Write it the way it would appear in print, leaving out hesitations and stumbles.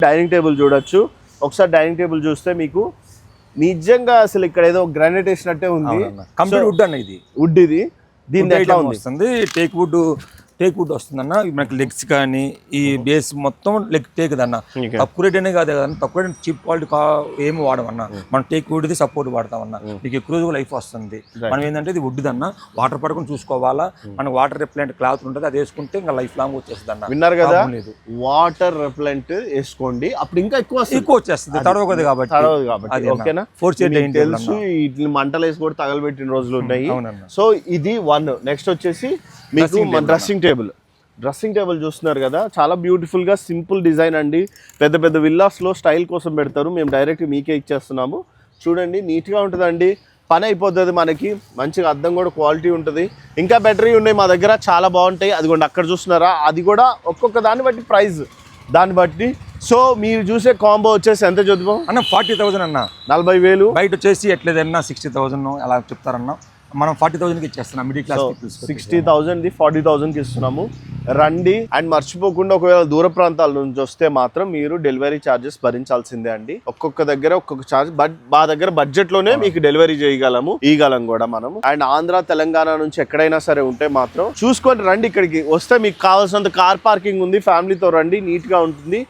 Dining table చూడొచ్చు. ఒకసారి dining table చూస్తే మీకు నిజంగా అసలు ఇక్కడ ఏదో గ్రానైట్ వేసినట్టే ఉంది. కంప్లీట్ వుడ్ అన్న, ఇది వుడ్. ఇది దీని ఎట్లా వస్తుంది? టేక్ వుడ్ వస్తుందన్న. మనకి లెగ్స్ కానీ ఈ బేస్ మొత్తం టేక్ దన్న. తక్కువ రేట్ అనే కాదు కదా, తక్కువ రేట్ చీప్ క్వాలిటీ ఏమి వాడమన్నా. మనం టేక్ వుడ్ది సపోర్ట్ వాడతామన్నా. మీకు ఎక్కువ లైఫ్ వస్తుంది. మనం ఏంటంటే ఇది వుడ్ దన్న, వాటర్ పడకుండా చూసుకోవాలా. మనకి వాటర్ రిప్లెంట్ క్లాత్ ఉంటుంది, అది వేసుకుంటే ఇంకా లైఫ్ లాంగ్ వచ్చేస్తుంది అన్న. విన్నారు కదా, వాటర్ రిప్లెంట్ వేసుకోండి, అప్పుడు ఇంకా ఎక్కువ వచ్చేస్తుంది. తడవకదు కాబట్టి ఓకేనా. తెలుసు ఇట్లా మంటలు వేసి కూడా తగలబెట్టిన రోజులు ఉన్నాయి. సో ఇది వన్. నెక్స్ట్ వచ్చేసి మీకు మన డ్రెస్సింగ్ టేబుల్ చూస్తున్నారు కదా, చాలా బ్యూటిఫుల్ గా సింపుల్ డిజైన్ అండి. పెద్ద పెద్ద విల్లాస్ లో స్టైల్ కోసం పెడతారు, మేము డైరెక్ట్ మీకే ఇచ్చేస్తున్నాము. చూడండి నీట్ గా ఉంటుందండి, పని అయిపోతుంది మనకి. మంచిగా అద్దం కూడా క్వాలిటీ ఉంటుంది. ఇంకా బ్యాటరీ ఉన్నాయి మా దగ్గర, చాలా బాగుంటాయి. అదిగోండి అక్కడ చూస్తున్నారా, అది కూడా ఒక్కొక్క దాన్ని బట్టి ప్రైస్ దాన్ని బట్టి. సో మీరు చూసే కాంబో వచ్చేసి ఎంత చూద్దాం అన్న? 40,000 అన్న. 40,000. బయట వచ్చేసి ఎట్లేదన్నా 60,000 అలా చెప్తారన్నా. మనం 40,000కి ఇచ్చేస్తున్నాం. మిడిల్ క్లాస్ 60,000ది 40,000కి ఇస్తున్నాము. రండి. అండ్ మర్చిపోకుండా ఒకవేళ దూర ప్రాంతాల నుంచి వస్తే మాత్రం మీరు డెలివరీ ఛార్జెస్ భరించాల్సిందే అండి. ఒక్కొక్క దగ్గర ఒక్కొక్క ఛార్జ్. బట్ మా దగ్గర బడ్జెట్ లోనే మీకు డెలివరీ ఇవ్వగలం కూడా మనము. అండ్ ఆంధ్ర తెలంగాణ నుంచి ఎక్కడైనా సరే ఉంటే మాత్రం చూసుకొని రండి. ఇక్కడికి వస్తే మీకు కావాల్సినంత కార్ పార్కింగ్ ఉంది. ఫ్యామిలీతో రండి, నీట్ గా ఉంటుంది.